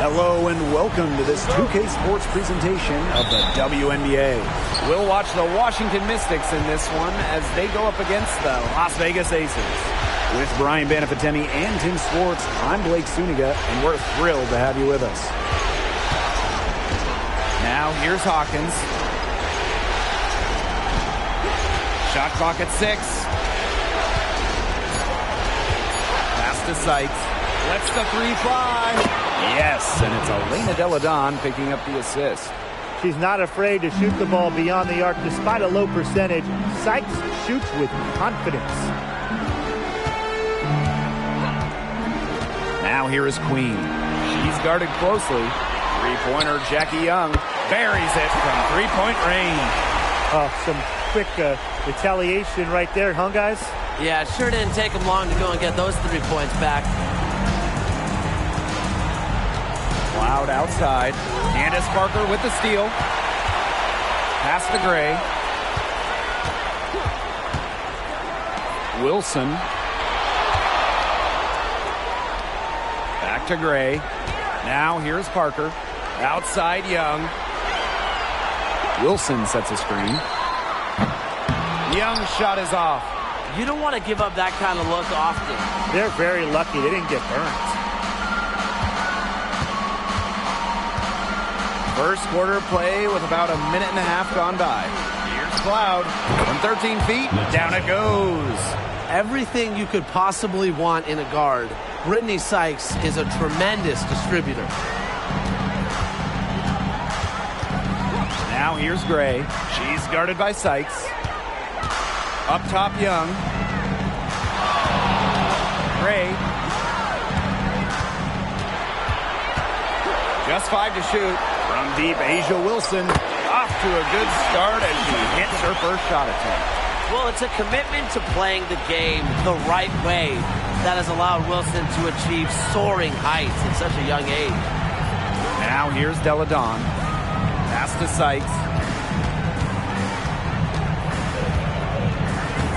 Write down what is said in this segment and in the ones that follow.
Hello and welcome to this 2K Sports presentation of the WNBA. We'll watch the Washington Mystics in this one as they go up against the Las Vegas Aces. With Brian Banafitemi and Tim Swartz, I'm Blake Suniga, and we're thrilled to have you with us. Now here's Hawkins. Shot clock at 6. Pass to Sykes. Lets the three fly. Yes, and it's Elena Delle Donne picking up the assist. She's not afraid to shoot the ball beyond the arc despite a low percentage. Sykes shoots with confidence. Now here is Queen. She's guarded closely. Three-pointer Jackie Young buries it from three-point range. Oh, some quick retaliation right there, huh, guys? Yeah, it sure didn't take them long to go and get those 3 points back. Cloud outside. Candace Parker with the steal. Pass to Gray. Wilson. Back to Gray. Now here's Parker. Outside Young. Wilson sets a screen. Young's shot is off. You don't want to give up that kind of look often. They're very lucky they didn't get burned. First quarter play with about a minute and a half gone by. Here's Cloud. From 13 feet, down it goes. Everything you could possibly want in a guard, Brittany Sykes is a tremendous distributor. Now here's Gray. She's guarded by Sykes. Up top, Young. Gray. Just 5 to shoot. From deep, Asia Wilson off to a good start as she hits her first shot attempt. Well, it's a commitment to playing the game the right way that has allowed Wilson to achieve soaring heights at such a young age. Now here's Delle Donne. Pass to Sykes.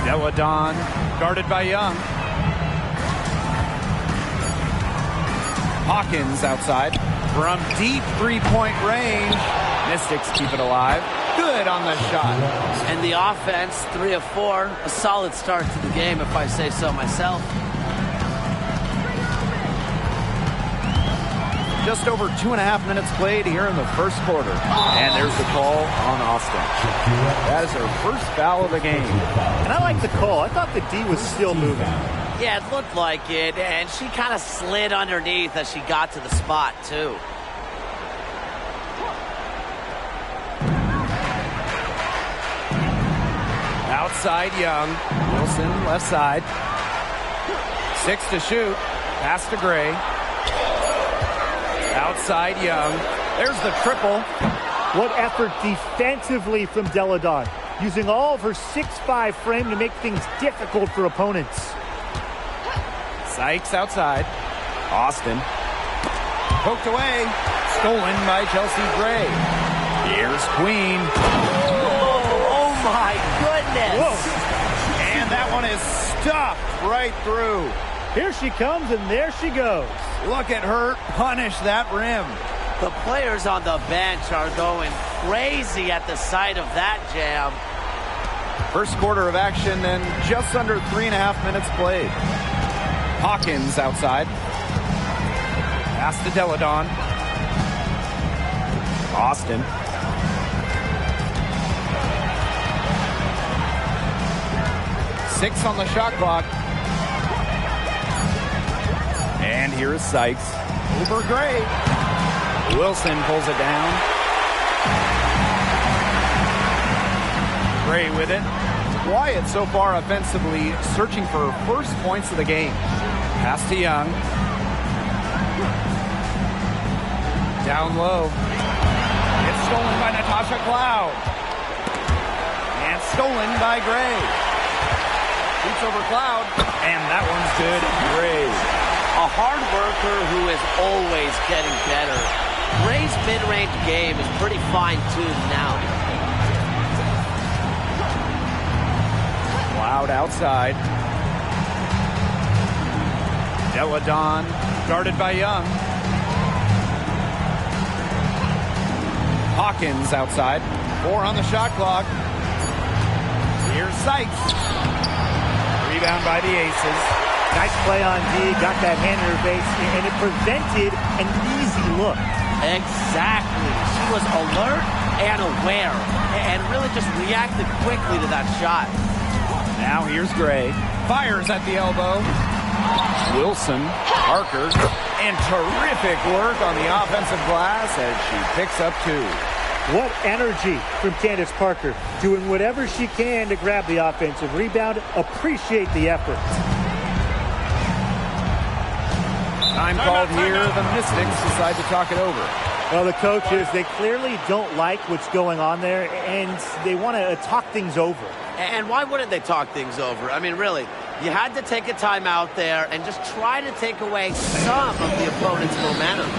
Delle Donne guarded by Young. Hawkins outside. From deep three-point range, Mystics keep it alive. Good on the shot. And the offense, 3 of 4, a solid start to the game, if I say so myself. Just over 2.5 minutes played here in the first quarter. And there's the call on Austin. That is her first foul of the game. And I like the call. I thought the D was still moving. Yeah, it looked like it, and she kind of slid underneath as she got to the spot, too. Outside Young. Wilson left side. 6 to shoot. Pass to Gray. Outside Young. There's the triple. What effort defensively from Delle Donne, using all of her 6'5" frame to make things difficult for opponents. Sykes outside. Austin. Poked away. Stolen by Chelsea Gray. Here's Queen. Oh my goodness. Whoa. And that one is stuffed right through. Here she comes, and there she goes. Look at her punish that rim. The players on the bench are going crazy at the sight of that jam. First quarter of action and just under 3.5 minutes played. Hawkins outside. Pass to Delle Donne. Austin. Six on the shot clock. And here is Sykes. Over Gray. Wilson pulls it down. Gray with it. Quiet so far offensively, searching for first points of the game. Pass to Young. Down low. It's stolen by Natasha Cloud. And stolen by Gray. Shoots over Cloud. And that one's good. Gray. A hard worker who is always getting better. Gray's mid-range game is pretty fine-tuned now. Cloud outside. Delle Donne guarded by Young. Hawkins outside. 4 on the shot clock. Here's Sykes. Rebound by the Aces. Nice play on D. Got that hand in her face, and it prevented an easy look. Exactly. She was alert and aware and really just reacted quickly to that shot. Now here's Gray. Fires at the elbow. Wilson, Parker, and terrific work on the offensive glass as she picks up 2. What energy from Candace Parker. Doing whatever she can to grab the offensive rebound. Appreciate the effort. Time called here. The Mystics decide to talk it over. Well, the coaches, they clearly don't like what's going on there, and they want to talk things over. And why wouldn't they talk things over? I mean, really, you had to take a time out there and just try to take away some of the opponent's momentum.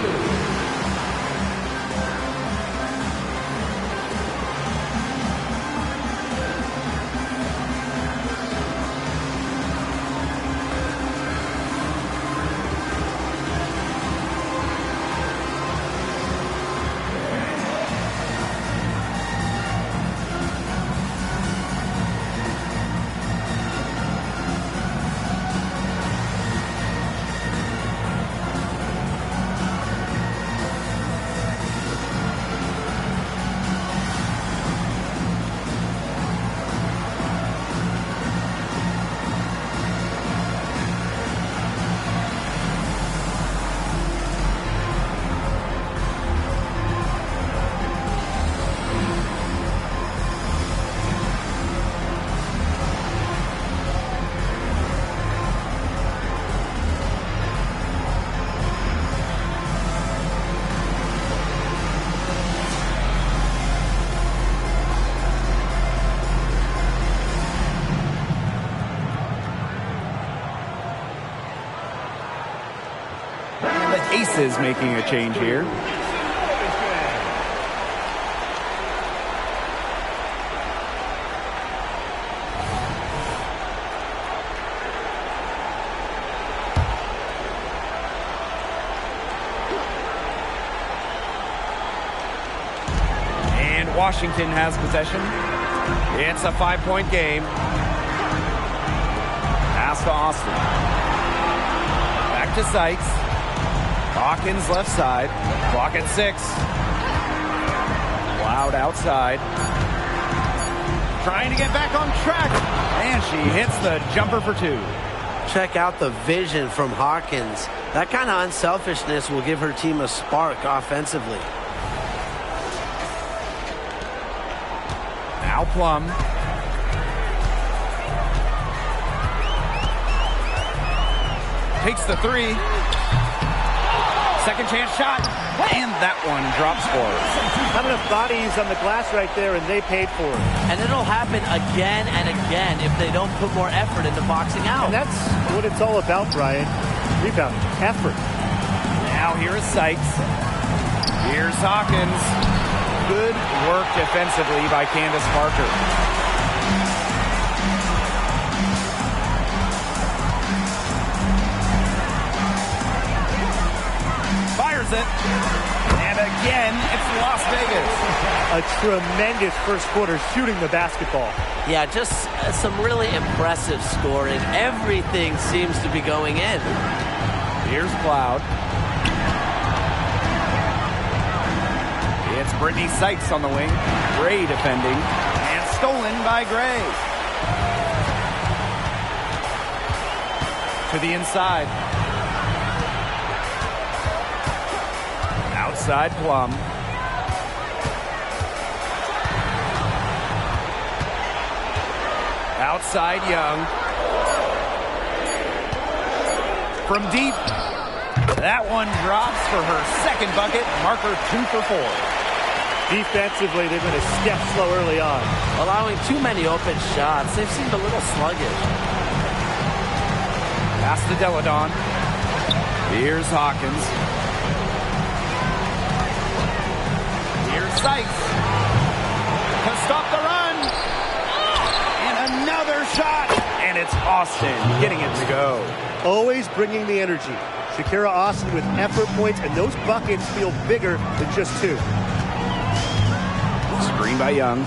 Aces making a change here. And Washington has possession. It's a 5-point game. Pass to Austin. Back to Sykes. Hawkins left side. Clock at 6. Loud outside. Trying to get back on track. And she hits the jumper for 2. Check out the vision from Hawkins. That kind of unselfishness will give her team a spark offensively. Now Plum. Takes the 3. Second chance shot, and that one drops for her. Not enough bodies on the glass right there, and they paid for it. And it'll happen again and again if they don't put more effort into boxing out. And that's what it's all about, Brian. Rebound, effort. Now here is Sykes. Here's Hawkins. Good work defensively by Candace Parker. It. And again, it's Las Vegas. A tremendous first quarter shooting the basketball. Yeah, just some really impressive scoring. Everything seems to be going in. Here's Cloud. It's Brittany Sykes on the wing. Gray defending. And stolen by Gray. To the inside. Outside Plum. Outside Young. From deep. That one drops for her second bucket. Marker 2 for 4. Defensively, they've been a step slow early on. Allowing too many open shots. They've seemed a little sluggish. Pass to Deladon. Here's Hawkins. Sykes to stop the run. And another shot. And it's Austin getting it to go. Always bringing the energy. Shakira Austin with effort points, and those buckets feel bigger than just 2. by Young.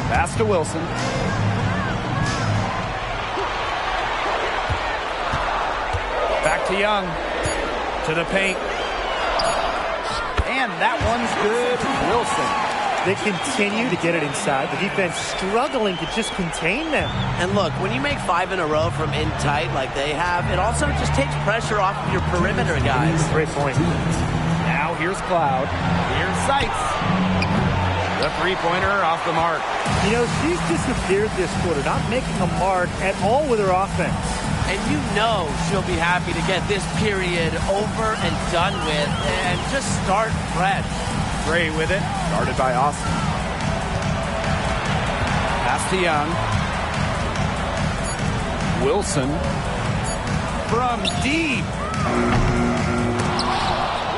Pass to Wilson. Back to Young. To the paint. And that one's good. Wilson. They continue to get it inside. The defense struggling to just contain them. And look, when you make 5 in a row from in tight like they have, it also just takes pressure off of your perimeter guys. Great point. Now here's Cloud. Here's Sykes. The three-pointer off the mark. You know, she's disappeared this quarter, not making a mark at all with her offense. And you know she'll be happy to get this period over and done with and just start fresh. Gray with it. Guarded by Austin. Pass to Young. Wilson. From deep.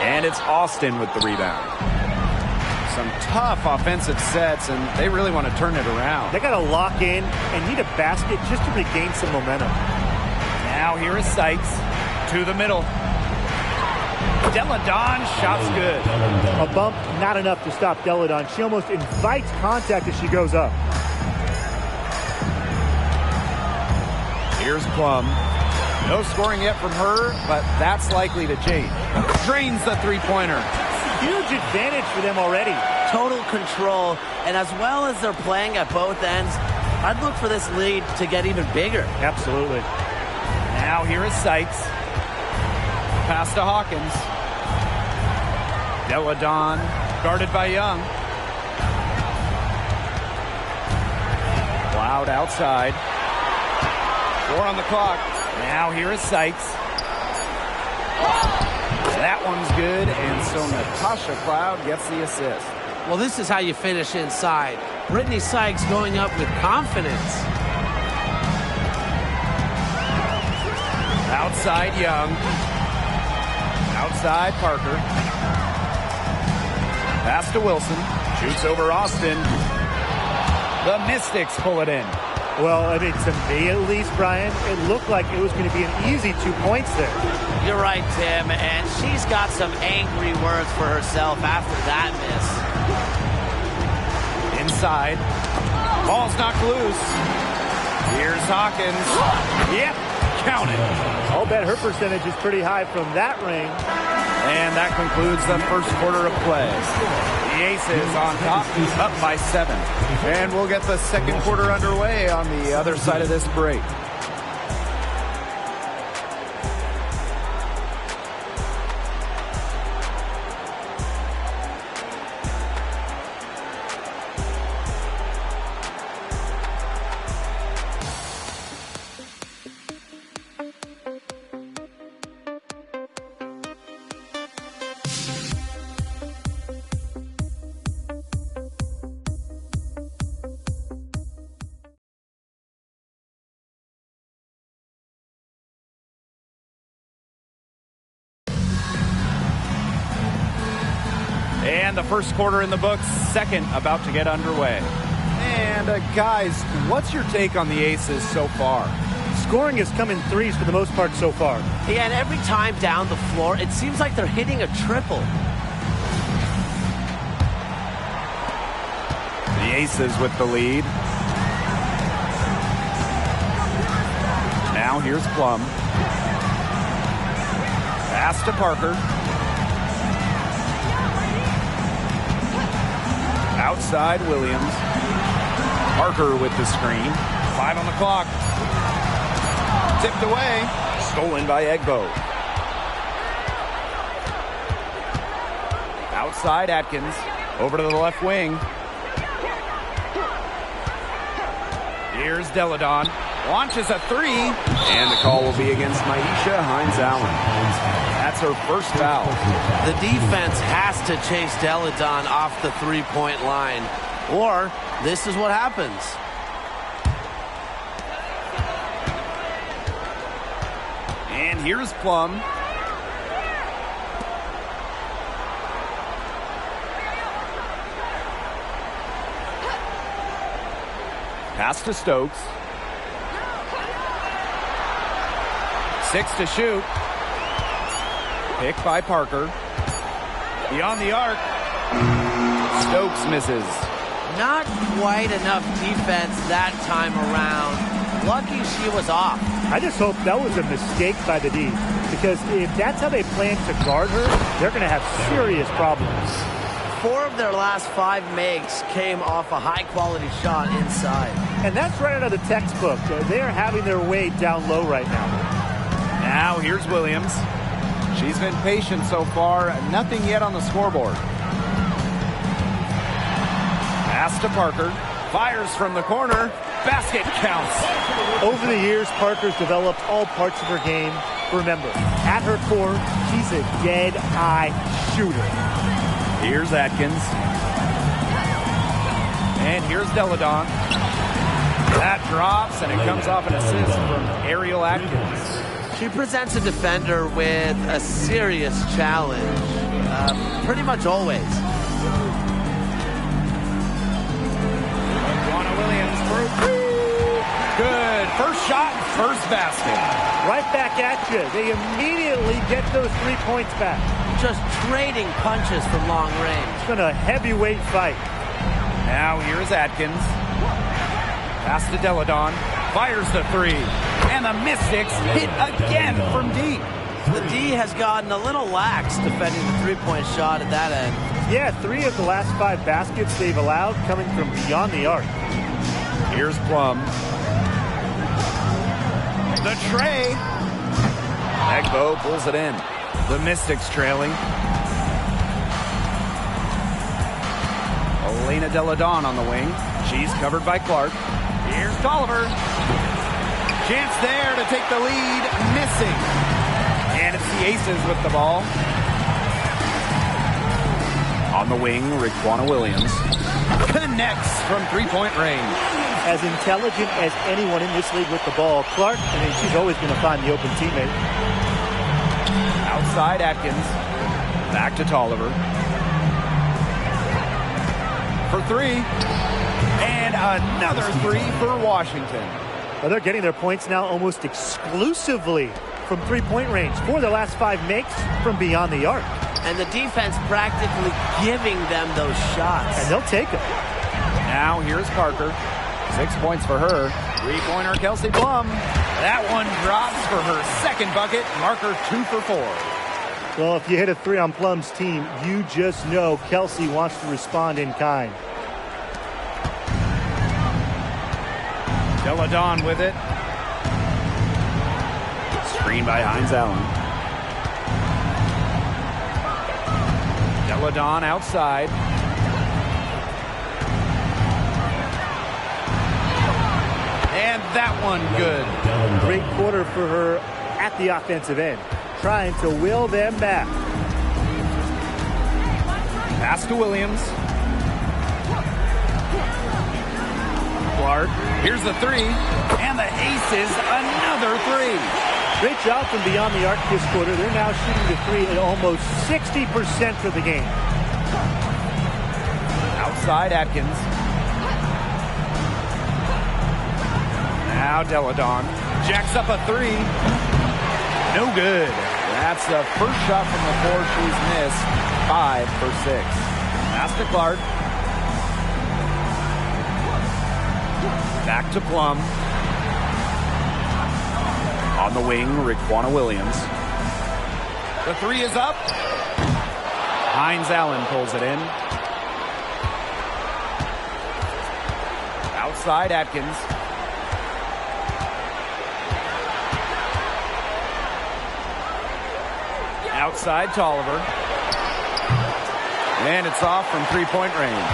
And it's Austin with the rebound. Some tough offensive sets, and they really want to turn it around. They got to lock in and need a basket just to regain some momentum. Now here is Sykes. To the middle. Deladon, shot's good. A bump, not enough to stop Deladon. She almost invites contact as she goes up. Here's Plum. No scoring yet from her, but that's likely to change. Drains the three-pointer. Huge advantage for them already. Total control, and as well as they're playing at both ends, I'd look for this lead to get even bigger. Absolutely. Now here is Sykes. Pass to Hawkins. Deladon, guarded by Young. Cloud outside. 4 on the clock. Now here is Sykes. That one's good, and so Natasha Cloud gets the assist. Well, this is how you finish inside. Brittany Sykes going up with confidence. Outside Young. Outside Parker. Pass to Wilson. Shoots over Austin. The Mystics pull it in. Well, I mean, to me at least, Brian, it looked like it was going to be an easy 2 points there. You're right, Tim, and she's got some angry words for herself after that miss. Inside. Ball's knocked loose. Here's Hawkins. Yep, count it. I'll bet her percentage is pretty high from that ring. And that concludes the first quarter of play. The Aces on top, up by 7. And we'll get the second quarter underway on the other side of this break. And the first quarter in the books, second about to get underway. And guys, what's your take on the Aces so far? Scoring has come in threes for the most part so far. Yeah, and every time down the floor, it seems like they're hitting a triple. The Aces with the lead. Now here's Plum. Pass to Parker. Outside Williams. Parker with the screen. 5 on the clock. Tipped away. Stolen by Egbo. Outside Atkins. Over to the left wing. Here's Deladon. Launches a 3. And the call will be against Maisha Hines-Allen. That's her first foul. The defense has to chase Deladon off the three-point line, or this is what happens. And here's Plum. Pass to Stokes. 6 to shoot. Pick by Parker. Beyond the arc. Stokes misses. Not quite enough defense that time around. Lucky she was off. I just hope that was a mistake by the D, because if that's how they plan to guard her, they're going to have serious problems. 4 of their last 5 makes came off a high-quality shot inside. And that's right out of the textbook. They are having their way down low right now. Now here's Williams. She's been patient so far. Nothing yet on the scoreboard. Pass to Parker. Fires from the corner. Basket counts. Over the years, Parker's developed all parts of her game. Remember, at her core, she's a dead-eye shooter. Here's Atkins. And here's Deladon. That drops, and it comes off an assist from Ariel Atkins. She presents a defender with a serious challenge, pretty much always. Williams for 3. Good. First shot, first basket. Right back at you. They immediately get those 3 points back. Just trading punches from long range. It's been a heavyweight fight. Now here's Atkins. Pass to Deladon. Fires the 3. And the Mystics hit again from deep. The D has gotten a little lax defending the three-point shot at that end. Yeah, 3 of the last 5 baskets they've allowed coming from beyond the arc. Here's Plum. The tray. Egbo pulls it in. The Mystics trailing. Elena Deladon on the wing. She's covered by Clark. Here's Tolliver. Chance there to take the lead. Missing. And it's the Aces with the ball. On the wing, Raquana Williams. Connects from three-point range. As intelligent as anyone in this league with the ball, Clark, she's always going to find the open teammate. Outside Atkins. Back to Tolliver. For 3. And another 3 for Washington. Well, they're getting their points now almost exclusively from three-point range. 4 of their last 5 makes from beyond the arc. And the defense practically giving them those shots. And they'll take them. Now here's Parker. 6 points for her. 3-pointer Kelsey Plum. That one drops for her second bucket. Marker 2 for 4. Well, if you hit a 3 on Plum's team, you just know Kelsey wants to respond in kind. Deladon with it. Screen by Hines Allen. Deladon outside. And that one good. Great quarter for her at the offensive end, trying to will them back. Pass to Williams. Clark. Here's the 3. And the Aces, another 3. Great job from beyond the arc this quarter. They're now shooting the 3 at almost 60% for the game. Outside Atkins. Now Deladon jacks up a 3. No good. That's the first shot from the 4 she's missed. 5 for 6. Pass to Clark. Back to Plum. On the wing, Raquana Williams. The 3 is up. Hines Allen pulls it in. Outside Atkins. Outside Tolliver. And it's off from three-point range.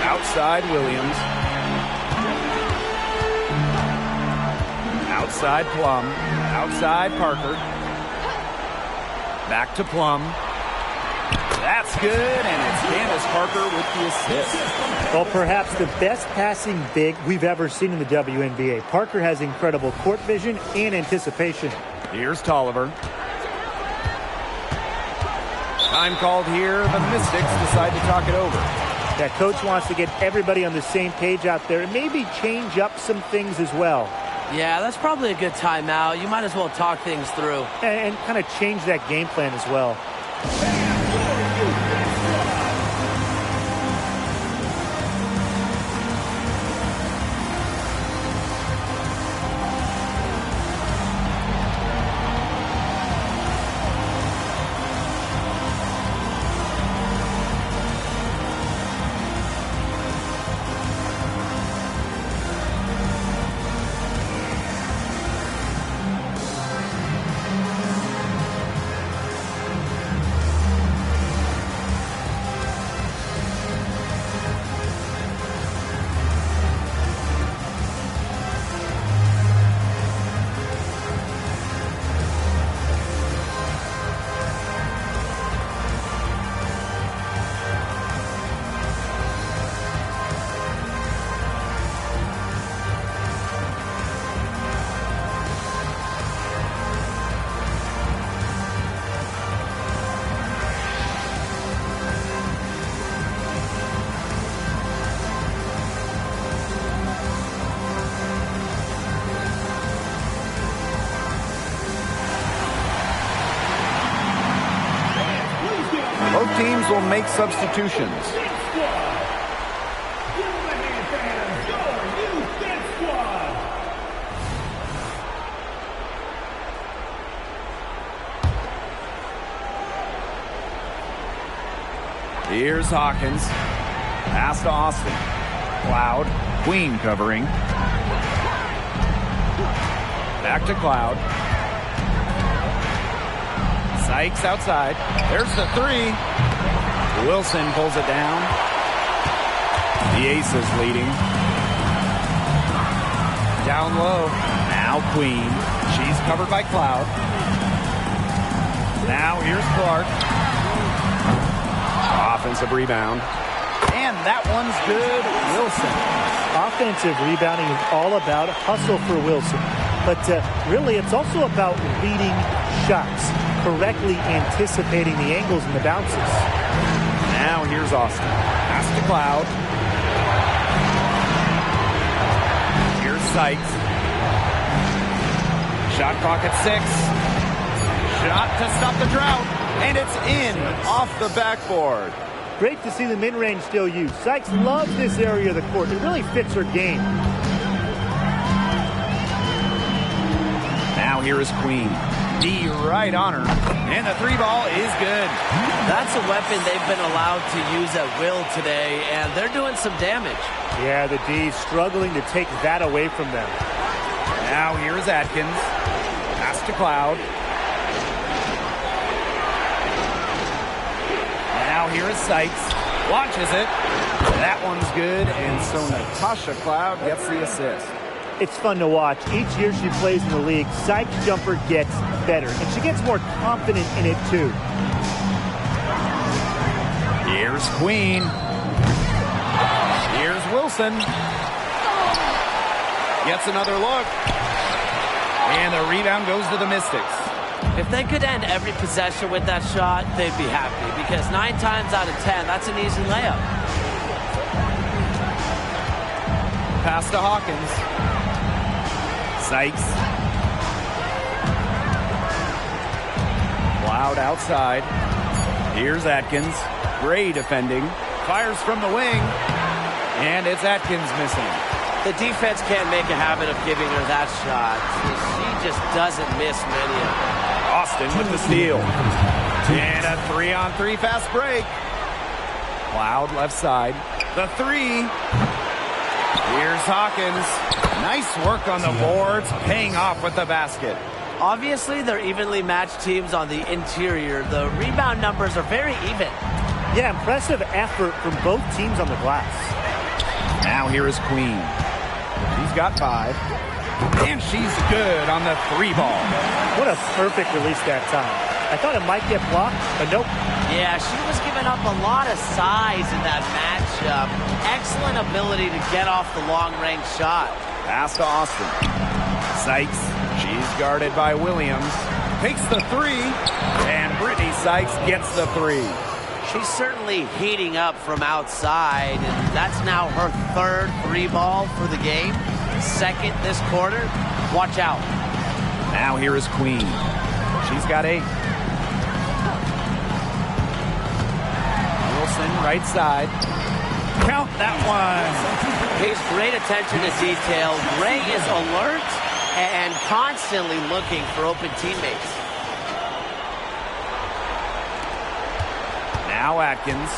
Outside Williams. Outside Plum. Outside Parker. Back to Plum. That's good, and it's Candace Parker with the assist. Well, perhaps the best passing big we've ever seen in the WNBA. Parker has incredible court vision and anticipation. Here's Tolliver. Time called here. The Mystics decide to talk it over. That coach wants to get everybody on the same page out there and maybe change up some things as well. Yeah, that's probably a good timeout. You might as well talk things through. And kind of change that game plan as well. Both teams will make substitutions. Here's Hawkins. Pass to Austin. Cloud. Queen covering. Back to Cloud. Sykes outside. There's the three. Wilson pulls it down. The Aces leading. Down low. Now Queen. She's covered by Cloud. Now here's Clark. Offensive rebound. And that one's good. Wilson. Offensive rebounding is all about hustle for Wilson. But really, it's also about reading shots, correctly anticipating the angles and the bounces. Now here's Austin. Pass to Cloud. Here's Sykes. Shot clock at 6. Shot to stop the drought. And it's in off the backboard. Great to see the mid-range still used. Sykes loves this area of the court. It really fits her game. Now here is Queen. D right on her. And the three ball is good. That's a weapon they've been allowed to use at will today, and they're doing some damage. Yeah, the D's struggling to take that away from them. Now here's Atkins. Pass to Cloud. Now here is Sykes. Launches it. That one's good, and so Natasha Cloud gets the assist. It's fun to watch. Each year she plays in the league, Sykes' jumper gets better, and she gets more confident in it too. Here's Queen. Here's Wilson. Gets another look. And the rebound goes to the Mystics. If they could end every possession with that shot, they'd be happy, because 9 times out of 10, that's an easy layup. Pass to Hawkins. Sykes. Cloud outside. Here's Atkins. Gray defending. Fires from the wing. And it's Atkins missing. The defense can't make a habit of giving her that shot. She just doesn't miss many of them. Austin with the steal. And a 3-on-3 fast break. Cloud left side. The three. Here's Hawkins. Nice work on the boards, paying off with the basket. Obviously, they're evenly matched teams on the interior. The rebound numbers are very even. Yeah, impressive effort from both teams on the glass. Now here is Queen. She's got 5. And she's good on the 3 ball. What a perfect release that time. I thought it might get blocked, but nope. Yeah, she was giving up a lot of size in that matchup. Excellent ability to get off the long-range shot. Pass to Austin. Sykes. She's guarded by Williams. Takes the 3. And Brittany Sykes gets the 3. She's certainly heating up from outside, and that's now her 3rd 3 ball for the game. 2nd this quarter. Watch out. Now here is Queen. She's got 8. Wilson, right side. Count that one. Pays great attention to detail. Gray is alert and constantly looking for open teammates. Now Atkins.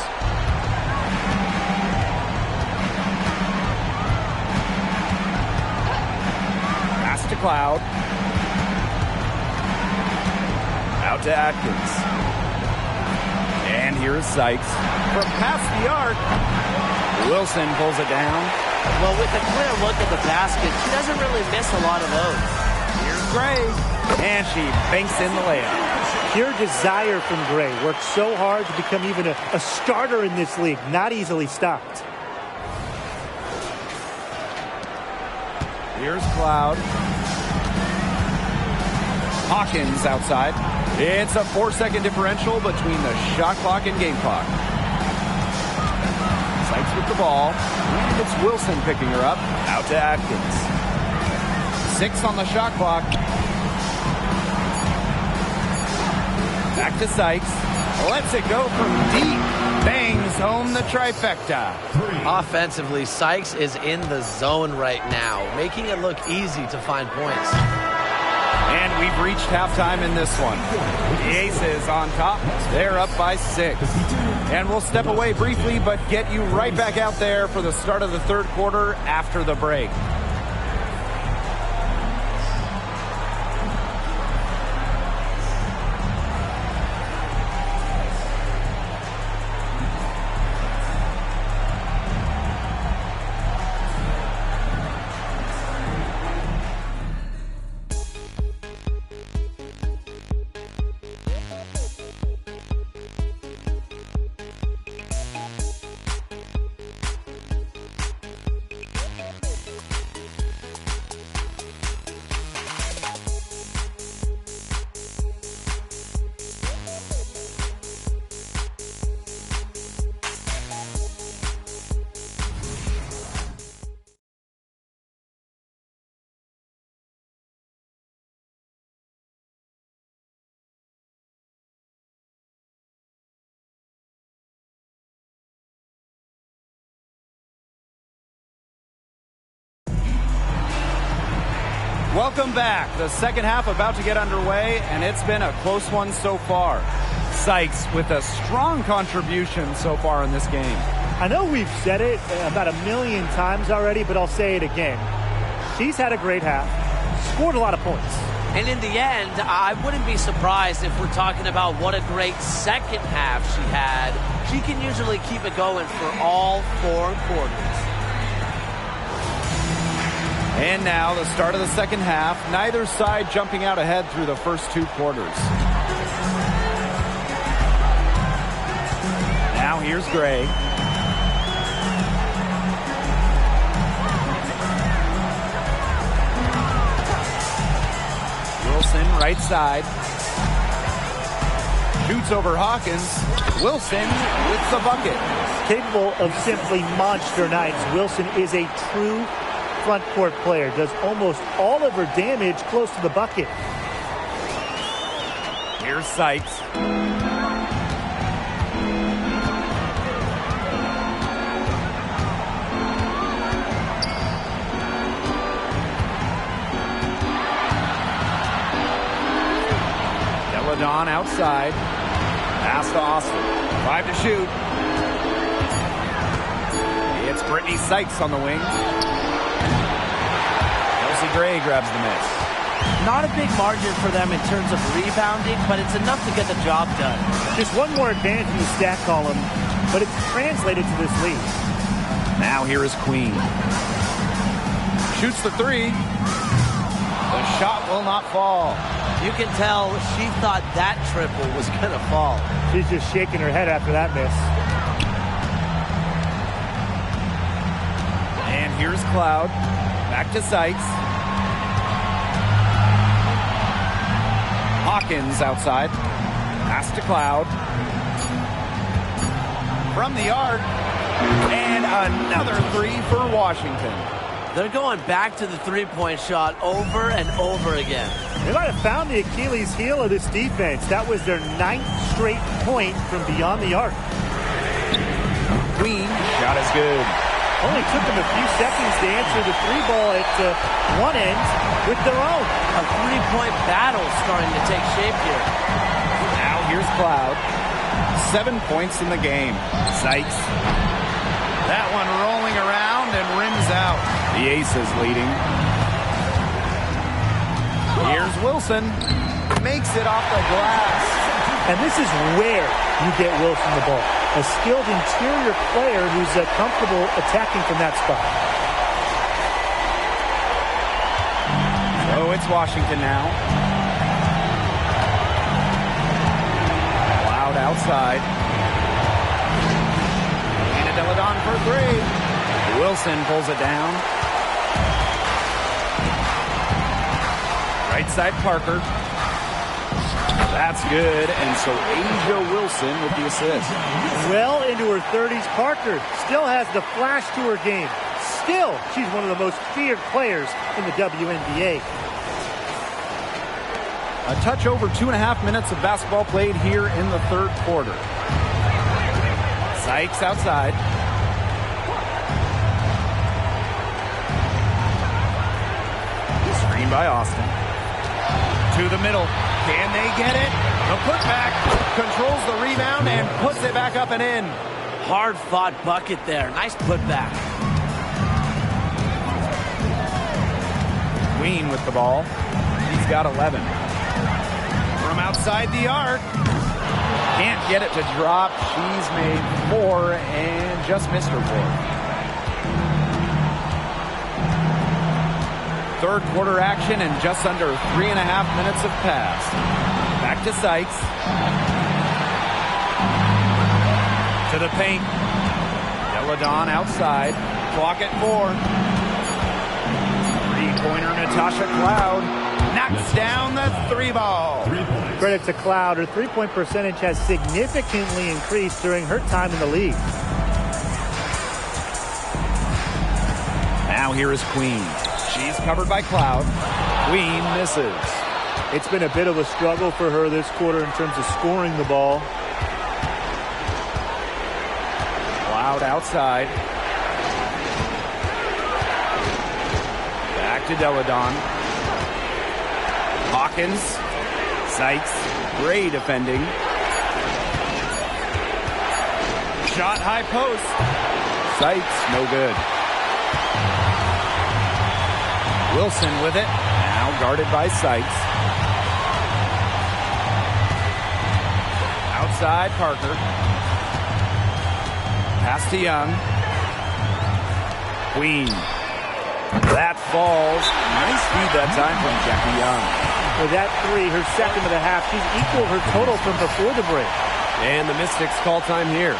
Pass to Cloud. Out to Atkins. And here's Sykes. From past the arc. Wilson pulls it down. Well, with a clear look at the basket, she doesn't really miss a lot of those. Here's Gray. And she banks in the layup. Pure desire from Gray. Worked so hard to become even a starter in this league. Not easily stopped. Here's Cloud. Hawkins outside. It's a 4-second differential between the shot clock and game clock. Sykes with the ball. And it's Wilson picking her up. Out to Atkins. 6 on the shot clock. Back to Sykes. Lets it go from deep. Bangs home the trifecta. Offensively, Sykes is in the zone right now, making it look easy to find points. And we've reached halftime in this one. The Aces on top. They're up by 6. And we'll step away briefly, but get you right back out there for the start of the third quarter after the break. Welcome back. The second half about to get underway, and it's been a close one so far. Sykes with a strong contribution so far in this game. I know we've said it about 1,000,000 times already, but I'll say it again. She's had a great half, scored a lot of points. And in the end, I wouldn't be surprised if we're talking about what a great second half she had. She can usually keep it going for all 4 quarters. And now the start of the second half. Neither side jumping out ahead through the first 2 quarters. Now here's Gray. Wilson right side. Shoots over Hawkins. Wilson with the bucket. Capable of simply monster nights, Wilson is a true front court player. Does almost all of her damage close to the bucket. Here's Sykes. Deladon outside. Pass to Austin. 5 to shoot. It's Brittany Sykes on the wing. Gray grabs the miss. Not a big margin for them in terms of rebounding, but it's enough to get the job done. Just one more advantage in the stat column, but it's translated to this lead. Now here is Queen. Shoots the 3. The shot will not fall. You can tell she thought that triple was going to fall. She's just shaking her head after that miss. And here's Cloud. Back to Sykes. Hawkins outside. Pass to Cloud. From the arc. And another 3 for Washington. They're going back to the three-point shot over and over again. They might have found the Achilles heel of this defense. That was their 9th straight point from beyond the arc. Queen, shot is good. Only took them a few seconds to answer the three ball at one end with their own. A three-point battle starting to take shape here. Now here's Cloud. 7 points in the game. Sykes. That one rolling around and rims out. The ace is leading. Here's Wilson. Makes it off the glass. And this is where you get Wilson the ball. A skilled interior player who's comfortable attacking from that spot. So it's Washington now. Cloud outside. Deladon for three. Wilson pulls it down. Right side Parker. That's good. And so Asia Wilson with the assist. Well into her 30s, Parker still has the flash to her game. Still, she's one of the most feared players in the WNBA. A touch over 2.5 minutes of basketball played here in the third quarter. Sykes outside. Screen by Austin. To the middle. Can they get it? The putback controls the rebound and puts it back up and in. Hard-fought bucket there. Nice putback. Queen with the ball. He's got 11. From outside the arc. Can't get it to drop. She's made 4 and just missed her 4th. Third quarter action and just under 3.5 minutes have passed. Back to Sykes. To the paint. Deladon outside. Clock at 4. Three-pointer Natasha Cloud knocks down the three ball. Credit to Cloud. Her three-point percentage has significantly increased during her time in the league. Now here is Queen. She's covered by Cloud. Queen misses. It's been a bit of a struggle for her this quarter in terms of scoring the ball. Cloud outside. Back to Deladon. Hawkins. Sykes. Gray defending. Shot high post. Sykes no good. Wilson with it. Now guarded by Sykes. Outside Parker. Pass to Young. Queen. That falls. Nice feed that time from Jackie Young. With that three, her second of the half, she's equaled her total from before the break. And the Mystics call time here.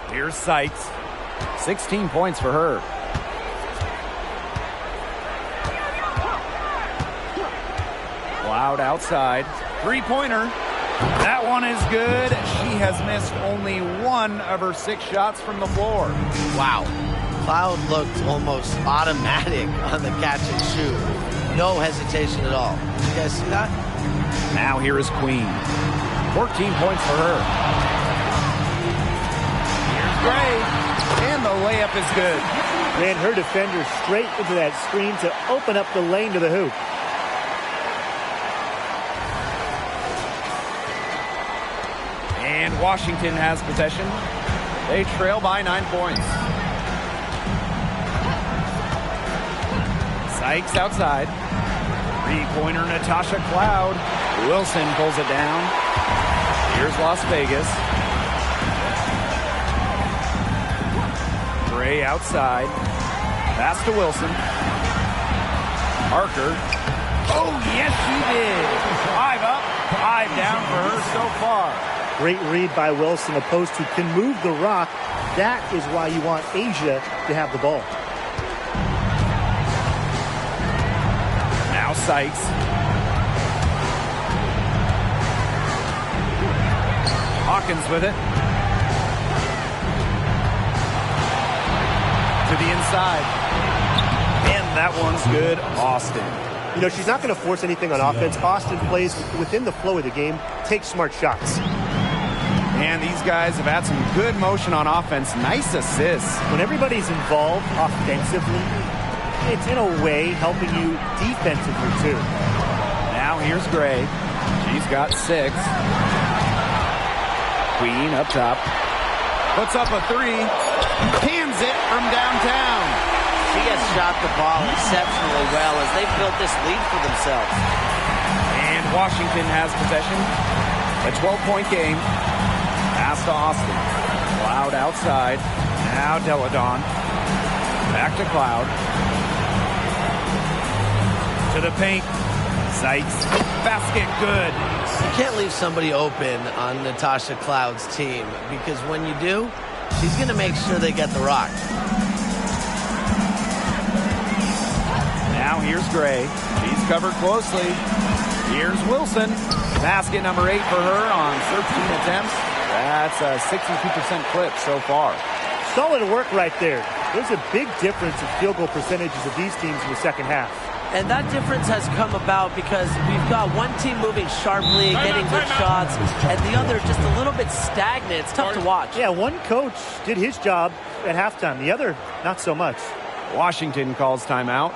Here's Sykes. 16 points for her. Cloud outside. Three-pointer. That one is good. She has missed only one of her 6 shots from the floor. Wow. Cloud looked almost automatic on the catch and shoot. No hesitation at all. Did you guys see that? Now here is Queen. 14 points for her. Here's Gray. And the layup is good. Ran her defender straight into that screen to open up the lane to the hoop. And Washington has possession. They trail by 9 points. Sykes outside. Three-pointer Natasha Cloud. Wilson pulls it down. Here's Las Vegas. Gray outside. Pass to Wilson. Parker. Oh, yes, she did. 5 up, 5 down for her so far. Great read by Wilson, opposed to can move the rock. That is why you want Asia to have the ball. Now Sykes. Hawkins with it. To the inside. And that one's good. Austin. You know, she's not going to force anything on offense. Austin plays within the flow of the game, takes smart shots. And these guys have had some good motion on offense. Nice assists. When everybody's involved offensively, it's in a way helping you defensively too. Now here's Gray. She's got 6. Queen up top. Puts up a 3. Cans it from downtown. She has shot the ball exceptionally well as they built this lead for themselves. And Washington has possession. A 12-point game. Pass to Austin. Cloud outside. Now Deladon. Back to Cloud. To the paint. Sykes. Basket good. You can't leave somebody open on Natasha Cloud's team because when you do, she's going to make sure they get the rock. Now here's Gray. She's covered closely. Here's Wilson. Basket number 8 for her on 13 attempts. That's a 62% clip so far. Solid work right there. There's a big difference in field goal percentages of these teams in the second half. And that difference has come about because we've got one team moving sharply, getting good shots, and the other just a little bit stagnant. It's tough to watch. Yeah, one coach did his job at halftime. The other, not so much. Washington calls timeout.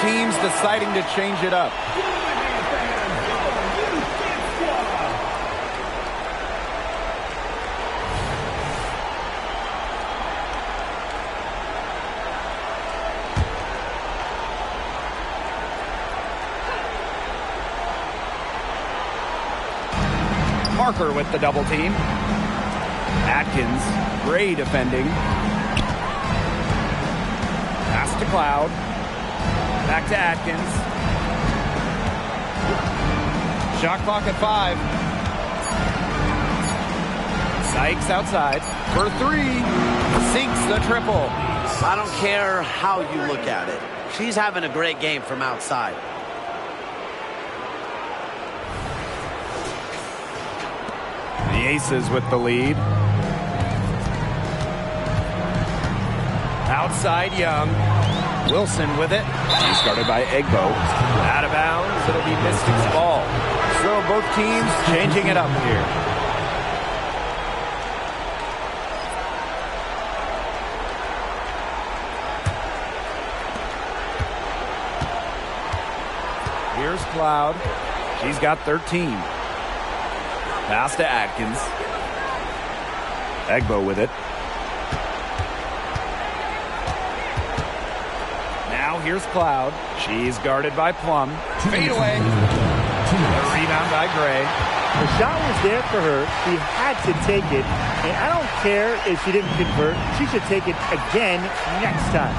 Teams deciding to change it up. Parker with the double team. Atkins, Gray defending. Pass to Cloud. Back to Atkins. Shot clock at 5. Sykes outside for three. Sinks the triple. I don't care how you look at it. She's having a great game from outside. The Aces with the lead. Outside Young. Wilson with it. She's guarded by Egbo. Out of bounds. It'll be Mystics' ball. So both teams changing it up here. Here's Cloud. She's got 13. Pass to Atkins. Egbo with it. Now here's Cloud. She's guarded by Plum. Fade away. A rebound by Gray. The shot was there for her. She had to take it. And I don't care if she didn't convert. She should take it again next time.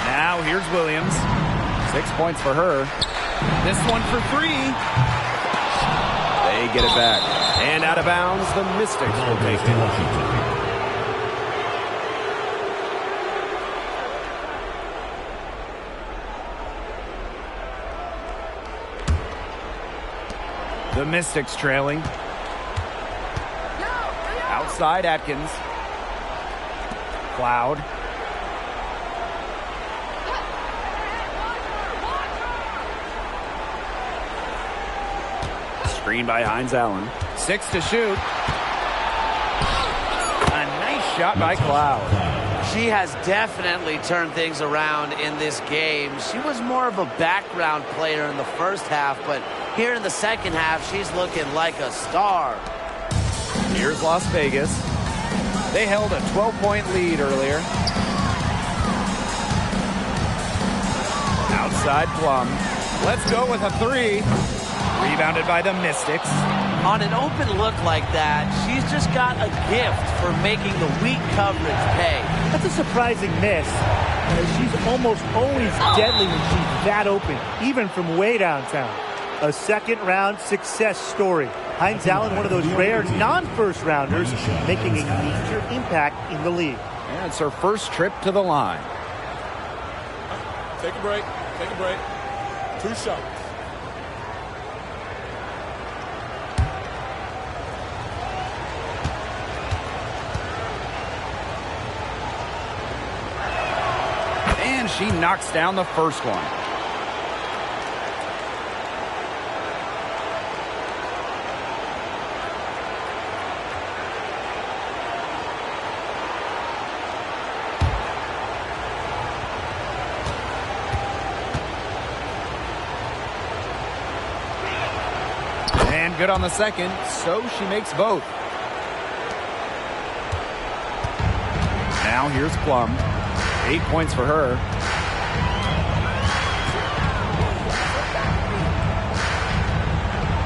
Now here's Williams. 6 points for her. This one for three. They get it back. And out of bounds, the Mystics will take it. The Mystics trailing. Outside Atkins. Cloud. Screen by Hines Allen. 6 to shoot. A nice shot by Cloud. She has definitely turned things around in this game. She was more of a background player in the first half, but here in the second half, she's looking like a star. Here's Las Vegas. They held a 12-point lead earlier. Outside Plum. Let's go with a three. Rebounded by the Mystics. On an open look like that, she's just got a gift for making the weak coverage pay. That's a surprising miss. She's almost always deadly when she's that open, even from way downtown. A second-round success story. Hines Allen, one of those rare non-first rounders, making a major impact in the league. And it's her first trip to the line. Take a break. Take a break. 2 shots. And she knocks down the first one. And good on the second, so she makes both. Now here's Plum. 8 points for her.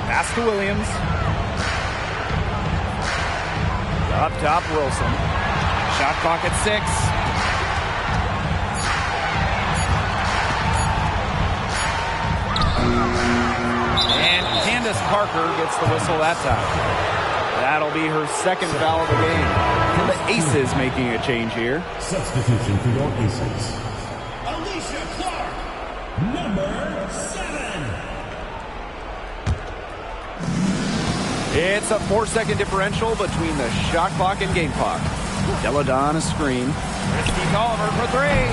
Pass to Williams. Up top, Wilson. Shot clock at 6. And Candace Parker gets the whistle that time. That'll be her second foul of the game. And the Aces making a change here. Substitution for your Aces. Alicia Clark, number 7. It's a 4-second differential between the shot clock and game clock. Deladon a screen. Christy Oliver for three.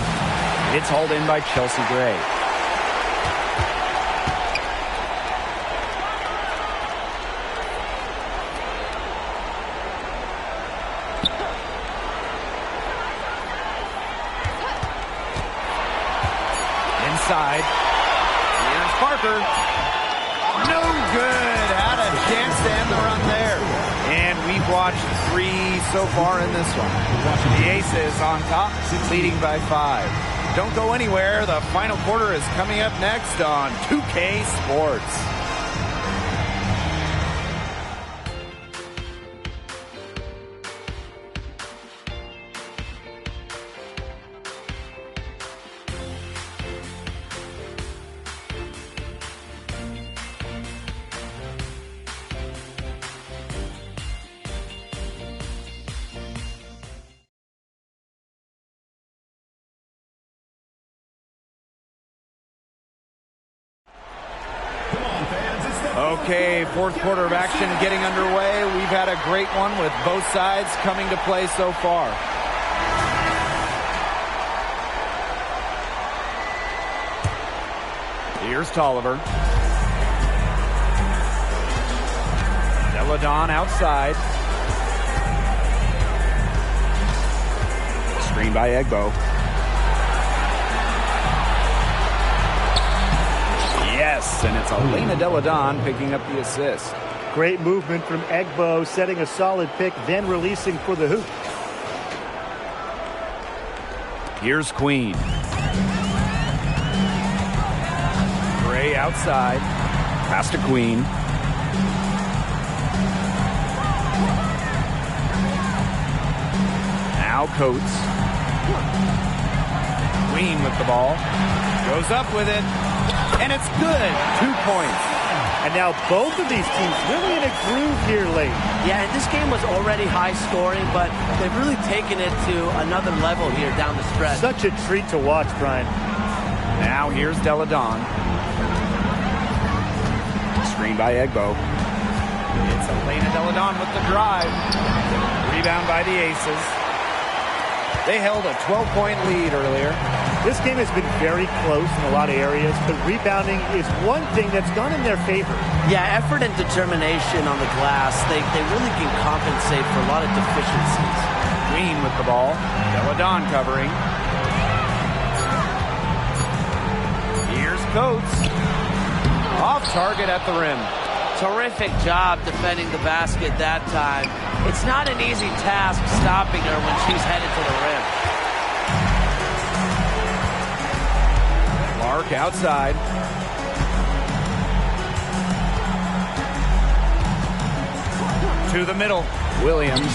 It's hauled in by Chelsea Gray. Inside. Here's Parker. No good. Had a chance to end the run there. And we've watched 3 so far in this one. The Aces on top, leading by 5. Don't go anywhere. The final quarter is coming up next on 2K Sports. Okay, fourth quarter of action getting underway. We've had a great one with both sides coming to play so far. Here's Tolliver. Deladon outside. Screen by Egbo. Yes, and it's Elena Deladon picking up the assist. Great movement from Egbo, setting a solid pick, then releasing for the hoop. Here's Queen. Gray outside. Pass to Queen. Now Coates. Queen with the ball. Goes up with it. And it's good. 2 points. And now both of these teams really in a groove here late. Yeah, and this game was already high scoring, but they've really taken it to another level here down the stretch. Such a treat to watch, Brian. Now here's Deladon. Screen by Egbo. It's Elena Deladon with the drive. Rebound by the Aces. They held a 12-point lead earlier. This game has been very close in a lot of areas, but rebounding is one thing that's gone in their favor. Yeah, effort and determination on the glass, they really can compensate for a lot of deficiencies. Queen with the ball. Deladon covering. Here's Coates. Off target at the rim. Terrific job defending the basket that time. It's not an easy task stopping her when she's headed to the rim. Clark outside. To the middle. Williams.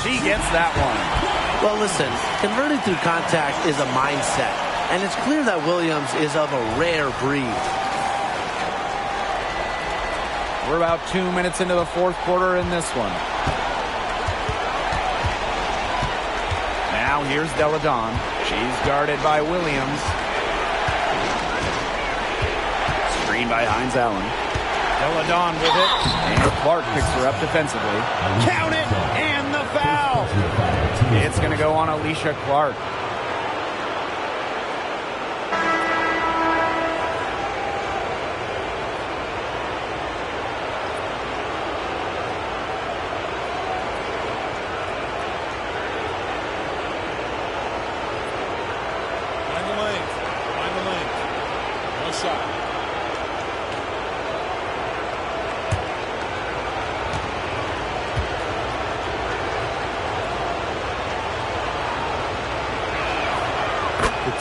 She gets that one. Well, listen, converting through contact is a mindset, and it's clear that Williams is of a rare breed. We're about 2 minutes into the fourth quarter in this one. Now here's Deladon. She's guarded by Williams. Screen by Hines Allen. Deladon with it. And Clark picks her up defensively. Count it! And the foul! It's going to go on Alicia Clark.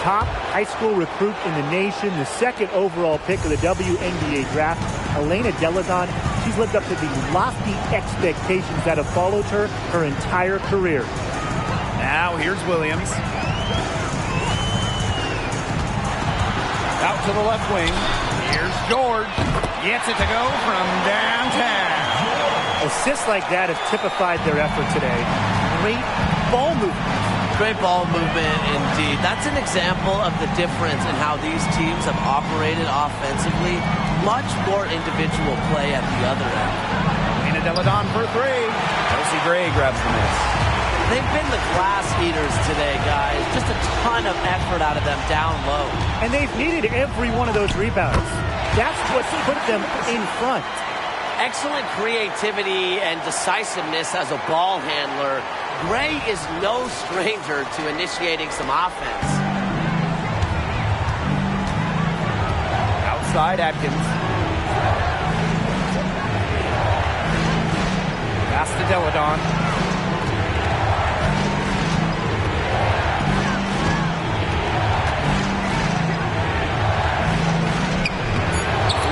Top high school recruit in the nation, the second overall pick of the WNBA draft, Elena Deladon. She's lived up to the lofty expectations that have followed her entire career. Now here's Williams. Out to the left wing. Here's George. Gets it to go from downtown. Assists like that have typified their effort today. Great ball movement. Great ball movement indeed. That's an example of the difference in how these teams have operated offensively. Much more individual play at the other end. Elena Deladon for three. Chelsea Gray grabs the miss. They've been the glass eaters today, guys. Just a ton of effort out of them down low. And they've needed every one of those rebounds. That's what's put them in front. Excellent creativity and decisiveness as a ball handler. Gray is no stranger to initiating some offense. Outside Atkins. Pass to Deladon.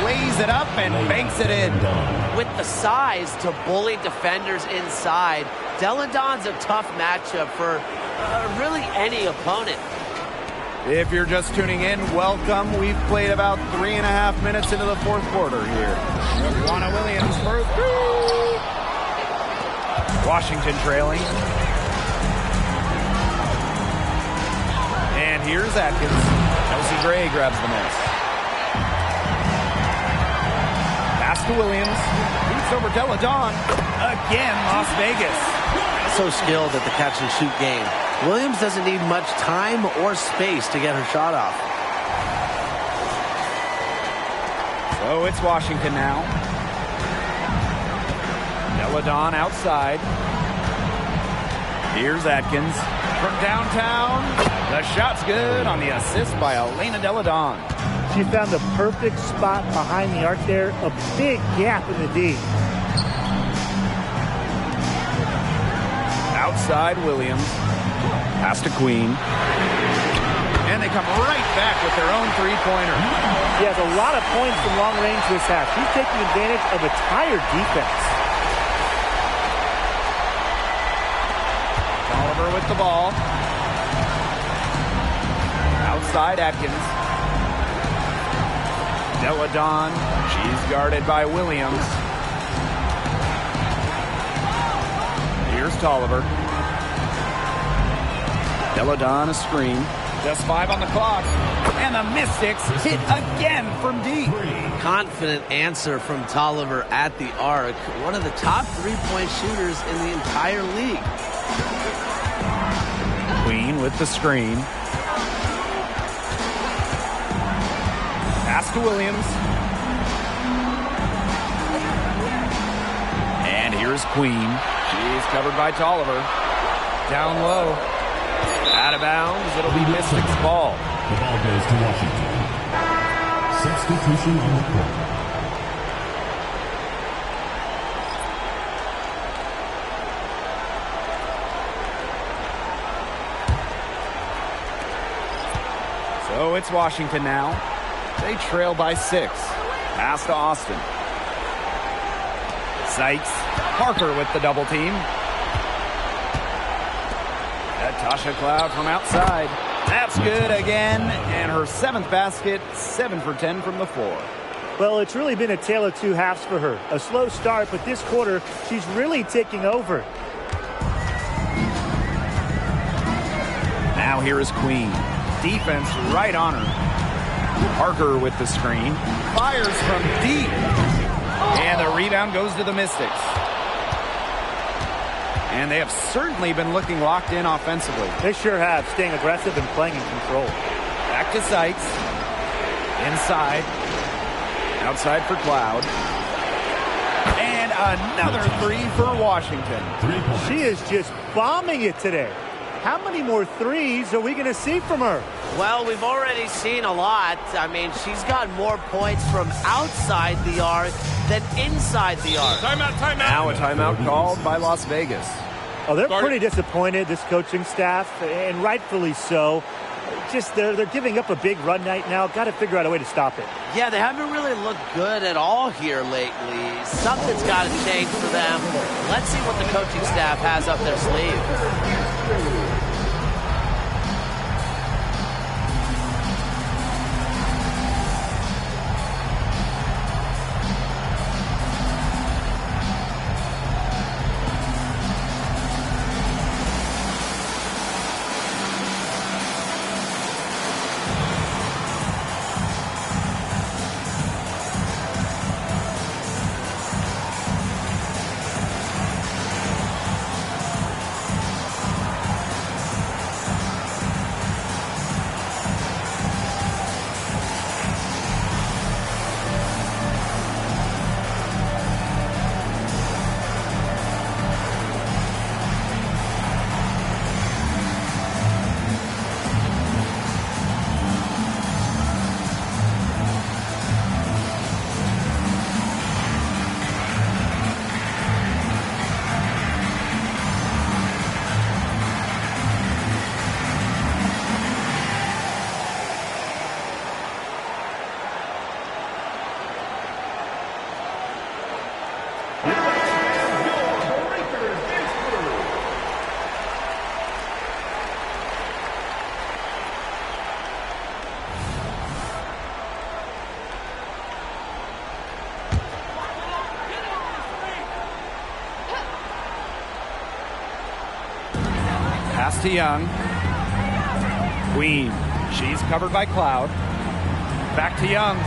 Lays it up and banks it in. With the size to bully defenders inside, Deladon's a tough matchup for really any opponent. If you're just tuning in, welcome. We've played about 3.5 minutes into the fourth quarter here. Juana Williams for three. Washington trailing. And here's Atkins. Chelsea Gray grabs the miss. Pass to Williams. Beats over Deladon. Again, Las Vegas. So skilled at the catch-and-shoot game. Williams doesn't need much time or space to get her shot off. So it's Washington now. Deladon outside. Here's Atkins from downtown. The shot's good on the assist by Elena Deladon. She found the perfect spot behind the arc there. A big gap in the D. Outside Williams. Pass to Queen. And they come right back with their own three-pointer. She has a lot of points from long range this half. She's taking advantage of a tired defense. Oliver with the ball. Outside Atkins. Deladon. She's guarded by Williams. Here's Tolliver. Deladon a screen. Just 5 on the clock. And the Mystics hit again from deep. Confident answer from Tolliver at the arc. One of the top three-point shooters in the entire league. Queen with the screen. Pass to Williams. And here's Queen. She's covered by Tolliver. Down low. Out of bounds. It'll be Mystics ball. The ball goes to Washington. Substitution on the court. So it's Washington now. They trail by 6. Pass to Austin. Sykes. Parker with the double team. Natasha Cloud from outside. That's good again. And her 7th basket, 7 for 10 from the floor. Well, it's really been a tale of two halves for her. A slow start, but this quarter, she's really taking over. Now here is Queen. Defense right on her. Parker with the screen. Fires from deep. And the rebound goes to the Mystics. And they have certainly been looking locked in offensively. They sure have, staying aggressive and playing in control. Back to Sykes. Inside. Outside for Cloud. And another 3 for Washington. She is just bombing it today. How many more threes are we going to see from her? Well, we've already seen a lot. I mean, she's got more points from outside the arc than inside the arc. Timeout. Now a timeout called by Las Vegas. Oh, they're pretty disappointed, this coaching staff, and rightfully so. Just they're giving up a big run night now. Got to figure out a way to stop it. Yeah, they haven't really looked good at all here lately. Something's got to change for them. Let's see what the coaching staff has up their sleeve. Pass to Young. Queen. She's covered by Cloud. Back to Young.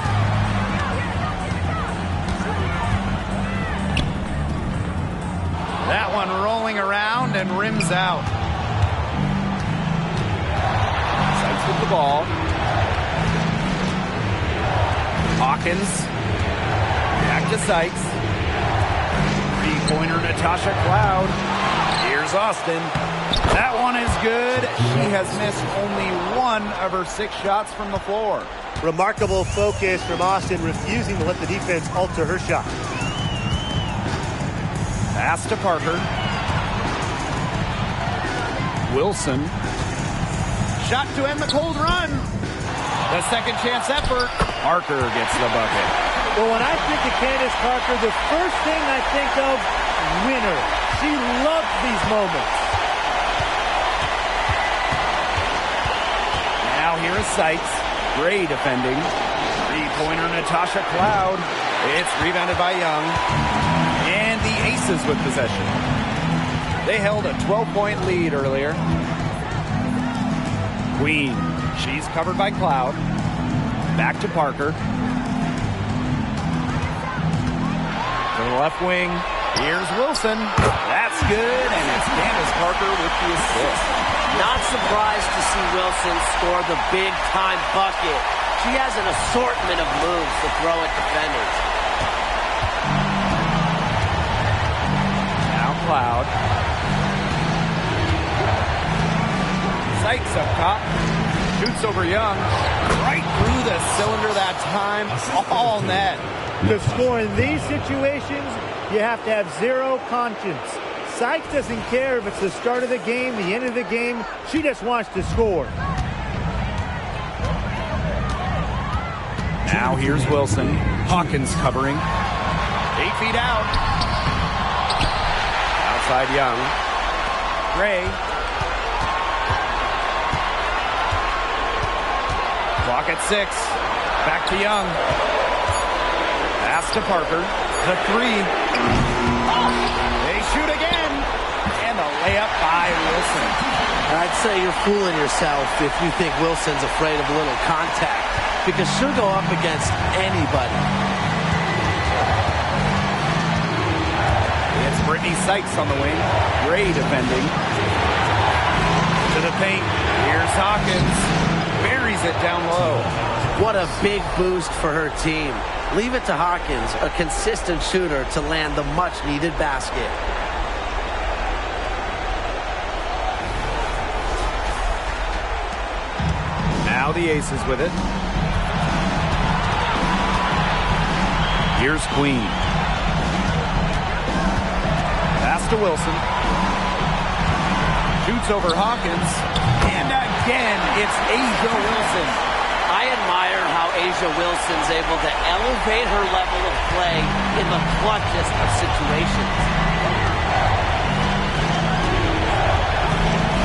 That one rolling around and rims out. Sykes with the ball. Hawkins. Back to Sykes. Three-pointer Natasha Cloud. Here's Austin. That one is good. She has missed only 1 of her 6 shots from the floor. Remarkable focus from Austin, refusing to let the defense alter her shot. Pass to Parker. Wilson. Shot to end the cold run. The second chance effort. Parker gets the bucket. Well, when I think of Candace Parker, the first thing I think of, winner. She loves these moments. Now here is Sykes. Gray defending. Three-pointer Natasha Cloud. It's rebounded by Young. And the Aces with possession. They held a 12-point lead earlier. Queen. She's covered by Cloud. Back to Parker. To the left wing. Here's Wilson. That's good, and it's Candace Parker with the assist. Not surprised to see Wilson score the big-time bucket. She has an assortment of moves to throw at defenders. Now Cloud. Sykes up top. Shoots over Young. Right through the cylinder that time. All net. To score in these situations, you have to have zero conscience. Sykes doesn't care if it's the start of the game, the end of the game. She just wants to score. Now here's Wilson. Hawkins covering. 8 feet out. Outside Young. Gray. Clock at 6. Back to Young. Pass to Parker. The 3. They shoot again. And the layup by Wilson. I'd say you're fooling yourself if you think Wilson's afraid of a little contact, because she'll go up against anybody. It's Brittany Sykes on the wing. Gray defending. To the paint. Here's Hawkins. Buries it down low. What a big boost for her team. Leave it to Hawkins, a consistent shooter, to land the much-needed basket. Now the Aces with it. Here's Queen. Pass to Wilson. Shoots over Hawkins. And again, it's A'ja Wilson. I admire how A'ja Wilson's able to elevate her level of play in the clutchest of situations.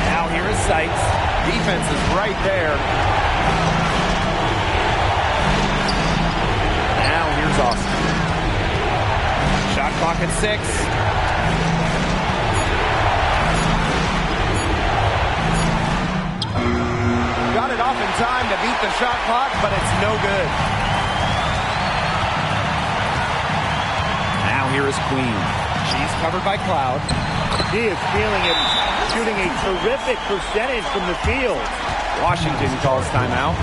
Now here is Sykes. Defense is right there. Now here's Austin. Shot clock at 6. Got it off in time to beat the shot clock, but it's no good. Now here is Queen. She's covered by Cloud. She is feeling it, shooting a terrific percentage from the field. Washington calls timeout.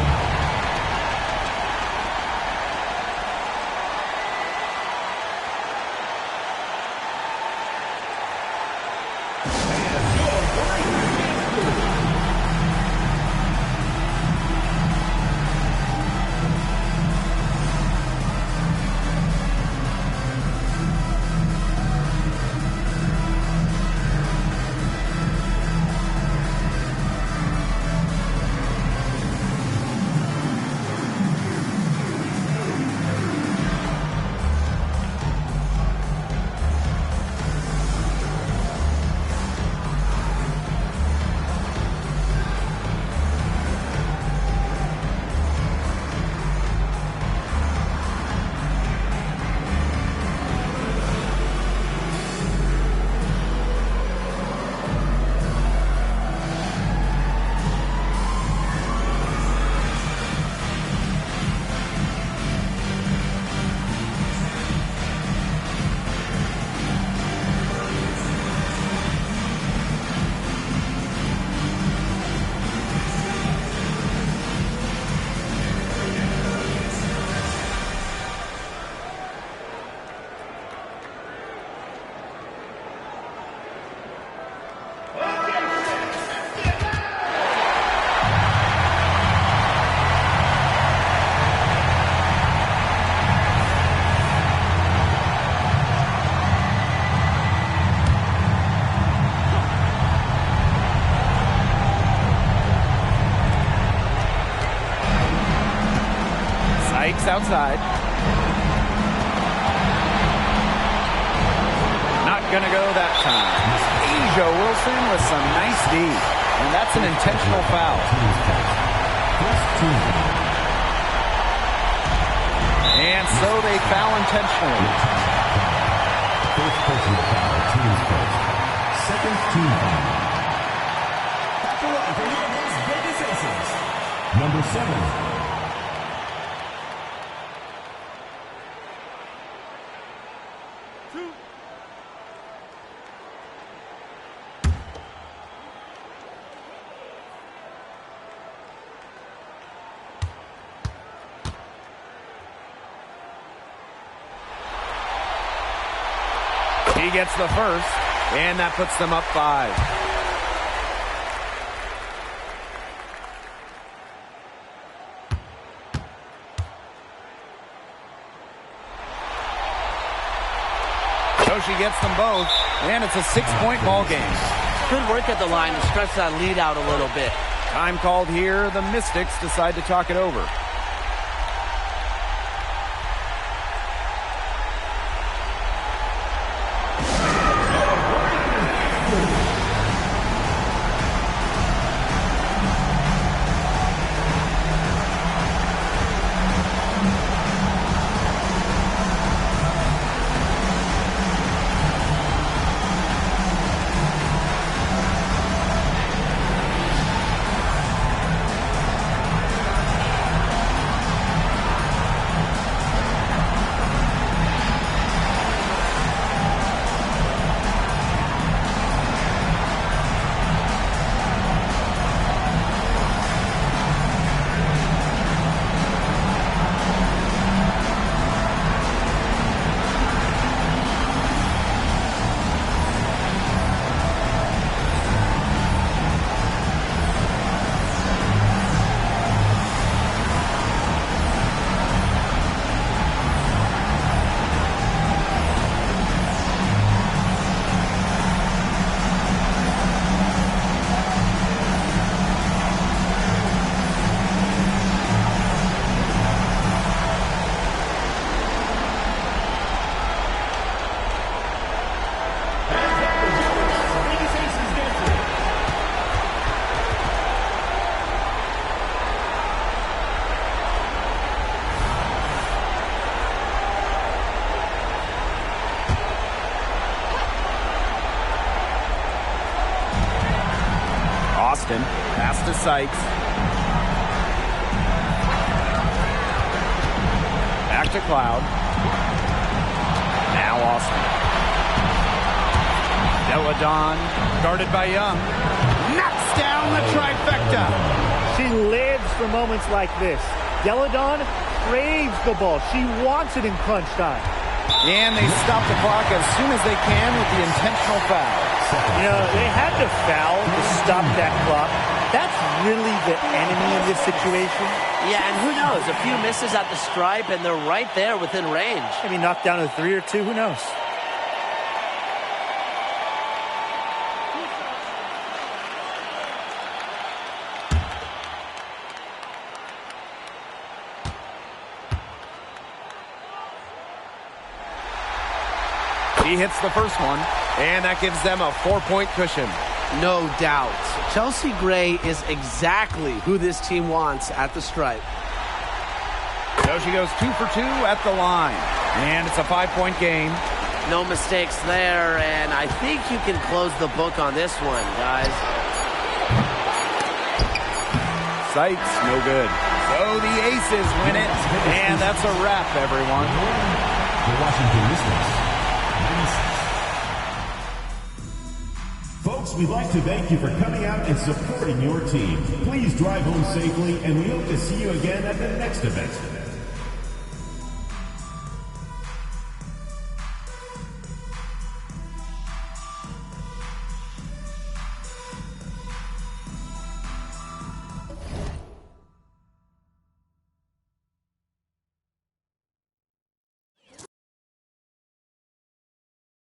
Sykes outside. Not going to go that time. Asia Wilson with some nice D. And that's an intentional foul. And so they foul intentionally. First personal foul, team's first. Second team foul. Back to line for your Las Vegas Aces. Number 7. He gets the first, and that puts them up 5. So she gets them both, and it's a 6-point ball game. Good work at the line to stretch that lead out a little bit. Time called here. The Mystics decide to talk it over. Pass to Sykes. Back to Cloud. Now Austin. Deladon, guarded by Young. Knocks down the trifecta. She lives for moments like this. Deladon craves the ball. She wants it in crunch time. And they stop the clock as soon as they can with the intentional foul. You know, they had to foul to stop that clock. That's really the enemy in this situation. Yeah, and who knows? A few misses at the stripe, and they're right there within range. Maybe knocked down a 3 or 2. Who knows? He hits the first one, and that gives them a 4-point cushion. No doubt. Chelsea Gray is exactly who this team wants at the stripe. So she goes 2 for 2 at the line, and it's a 5-point game. No mistakes there, and I think you can close the book on this one, guys. Sykes, no good. So the Aces win it, and that's a wrap, everyone. The Washington Mystics. Folks, we'd like to thank you for coming out and supporting your team. Please drive home safely, and we hope to see you again at the next event.